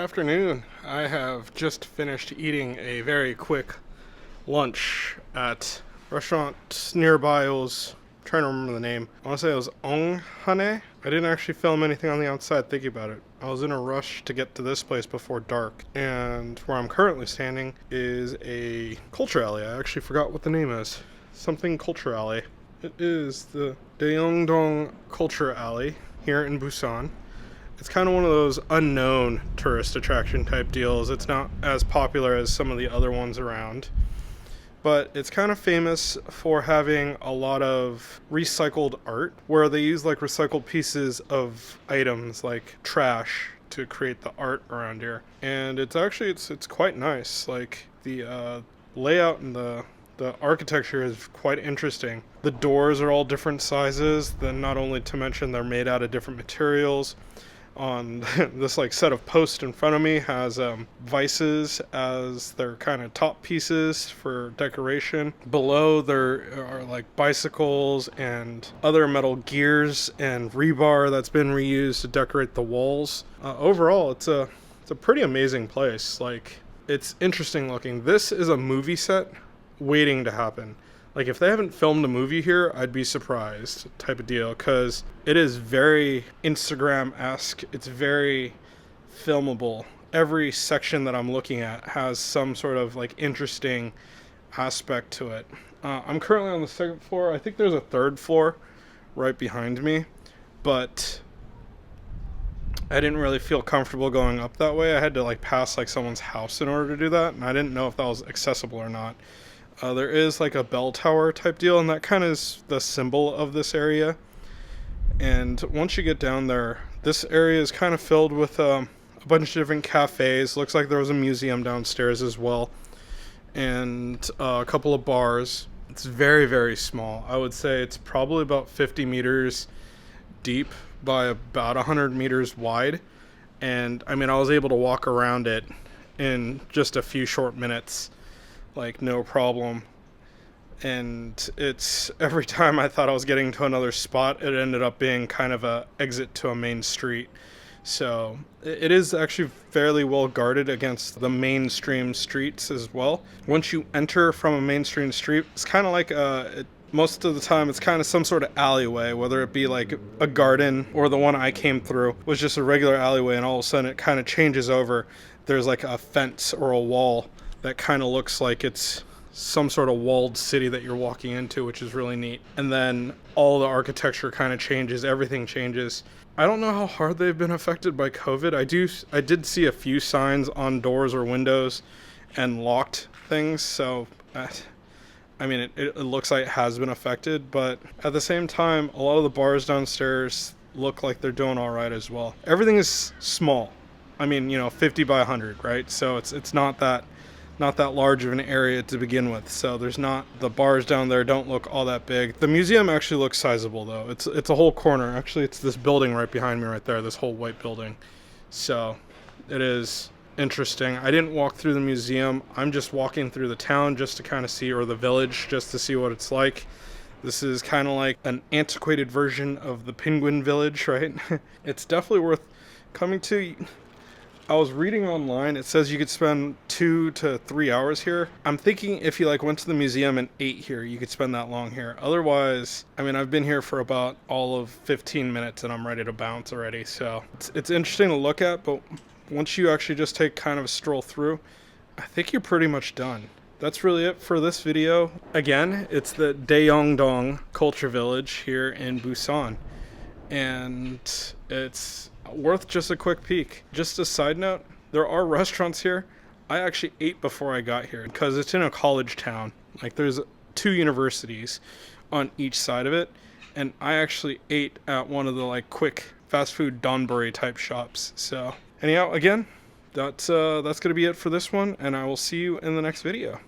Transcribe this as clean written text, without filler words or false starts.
afternoon. I have just finished eating a very quick lunch at a restaurant nearby. It was, I'm trying to remember the name. I want to say it was Onghane. I didn't actually film anything on the outside thinking about it. I was in a rush to get to this place before dark, and where I'm currently standing is a culture alley. I actually forgot what the name is. Something Culture Alley. It is the Daeyongdong Culture Alley here in Busan. It's kind of one of those unknown tourist attraction type deals. It's not as popular as some of the other ones around, but it's kind of famous for having a lot of recycled art where they use like recycled pieces of items like trash to create the art around here. And it's actually it's quite nice. Like the layout and the architecture is quite interesting. The doors are all different sizes, then not only to mention they're made out of different materials. On this like set of posts in front of me has vices as their kind of top pieces for decoration. Below there are like bicycles and other metal gears and rebar that's been reused to decorate the walls. Overall, it's a pretty amazing place. Like, it's interesting looking. This is a movie set waiting to happen. Like, if they haven't filmed a movie here, I'd be surprised type of deal, because it is very Instagram-esque. It's very filmable. Every section that I'm looking at has some sort of like interesting aspect to it. I'm currently on the second floor. I think there's a third floor right behind me, but I didn't really feel comfortable going up that way. I had to like pass like someone's house in order to do that, and I didn't know if that was accessible or not. There is like a bell tower type deal, and that kind of is the symbol of this area. And once you get down there, this area is kind of filled with a bunch of different cafes. Looks like there was a museum downstairs as well, and a couple of bars. It's very, very small. I would say it's probably about 50 meters deep by about 100 meters wide. And I mean, I was able to walk around it in just a few short minutes. Like, no problem. And it's, every time I thought I was getting to another spot, it ended up being kind of a exit to a main street. So it is actually fairly well guarded against the mainstream streets as well. Once you enter from a mainstream street, it's kind of like most of the time it's kind of some sort of alleyway, whether it be like a garden or the one I came through was just a regular alleyway, and all of a sudden it kind of changes over. There's like a fence or a wall that kind of looks like it's some sort of walled city that you're walking into, which is really neat. And then all the architecture kind of changes, everything changes. I don't know how hard they've been affected by COVID. I did see a few signs on doors or windows and locked things, so I mean, it looks like it has been affected, but at the same time, a lot of the bars downstairs look like they're doing all right as well. Everything is small. I mean, 50 by 100, right? So it's not that large of an area to begin with. So the bars down there don't look all that big. The museum actually looks sizable though. It's a whole corner. Actually, it's this building right behind me right there, this whole white building. So it is interesting. I didn't walk through the museum. I'm just walking through the town just to kind of see, or the village, just to see what it's like. This is kind of like an antiquated version of the Penguin Village, right? It's definitely worth coming to. I was reading online, it says you could spend 2 to 3 hours here. I'm thinking if you like went to the museum and ate here, you could spend that long here. Otherwise, I mean, I've been here for about all of 15 minutes and I'm ready to bounce already. So it's interesting to look at, but once you actually just take kind of a stroll through, I think you're pretty much done. That's really it for this video. Again, it's the Daeyongdong Culture Village here in Busan, and it's worth just a quick peek. Just a side note, there are restaurants here. I actually ate before I got here because it's in a college town. Like, there's 2 universities on each side of it, and I actually ate at one of the like quick fast food donburi type shops. So anyhow, again, that's gonna be it for this one, and I will see you in the next video.